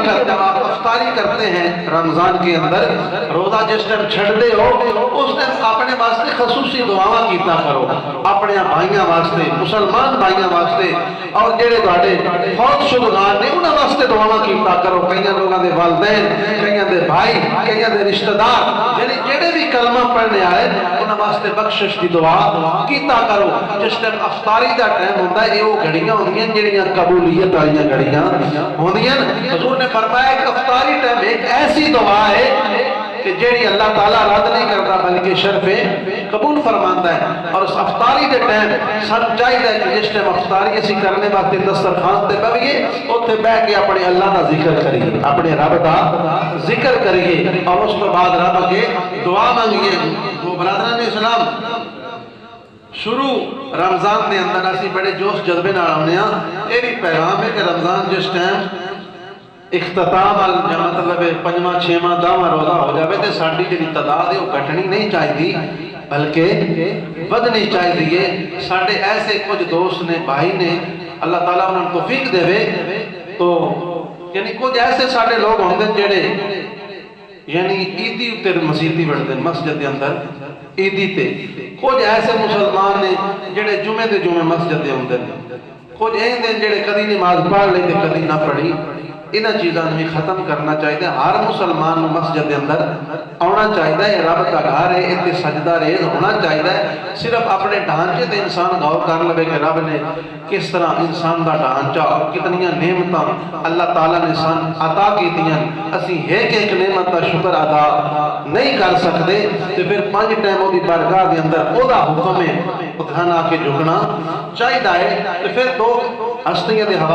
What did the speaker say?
وقت جب آپ افطاری کرتے ہیں رمضان کے اندر، روزہ جس ٹائم چھڑتے ہو اس ٹائم اپنے واسطے خصوصی دعاواں کیتا کرو، اپنے بھائیاں واسطے، مسلمان بھائیاں واسطے، اور جڑے تواڈے فوت شدگان نے انہاں واسطے دعاواں کیتا کرو، کئیاں لوگاں دے والدین، کئیاں دے بھائی، کئیاں دے رشتہ دار، یعنی جڑے بھی کلمہ پڑھنے آئے انہاں واسطے بخشش دی دعا کیتا کرو۔ جس ٹائم افطاری دا ٹائم ہوندا ہے، وہ گھڑیاں ہوندیاں جڑیاں قبولیت والیاں گھڑیاں ہوندیاں۔ حضور نے فرمایا کہ افطاری ٹائم ایک ایسی دعا ہے کہ جیڑی اللہ تعالیٰ رد نہیں کرتا بلکہ شرف قبول فرماتا ہے۔ اور اس افطاری دے ٹائم سب چاہیے کہ جس ٹائم افطاری اسی کرنے واسطے دسترخوان تے بیٹھیے، اوتھے بیٹھ کے اپنے اللہ دا ذکر کریے، اپنے رب دا ذکر کریے، اور اس کے بعد رب کے دعا مانگیے۔ وہ برادران اسلام، شروع رمضان دے اندر اسی بڑے جوش جذبے نال آنے ہاں، یہ بھی پیغام ہے کہ رمضان جس ٹائم اختتام یا مطلب پنجواں چھواں داواں روزہ ہو جاوے تے ساڈی جڑی تعداد ہے وہ گھٹنی نہیں چاہیے بلکہ بدنی چاہیے۔ ساڈے ایسے کچھ دوست نے، بھائی نے، اللہ تعالیٰ انہوں نے توفیق دے تو یعنی کچھ ایسے ساڈے لوگ ہوندے جڑے یعنی عیدی تے مسیتی بڑھتے ہیں مسجد کے اندر عیدی تے، کچھ ایسے مسلمان نے جڑے جمعے دے جمعے مسجد دے ہوندے ہیں، کچھ ایندے جڑے کدی نماز پڑھ لے تے کدی نہ پڑھی۔ انہاں چیزاں بھی ختم کرنا چاہیے۔ ہر مسلمان نو مسجد کے اندر آنا چاہیے، رب کا گھر ہے، اتنے سجدہ ریز ہونا چاہیے۔ صرف اپنے ڈھانچے تے انسان غور کر لے کہ رب نے کس طرح انسان دا ڈھانچہ اور کتنی نعمتاں اللہ تعالیٰ نے سان عطا کیتیاں، اسی ایک ایک نعمت کا شکر ادا نہیں کر سکتے، تو پھر 5 ٹائموں دی بارگاہ دے اندر او دا حکم ہے اتھانا کے جھکنا چاہیے۔ تو پھر 2 ہستیاں دے حوالے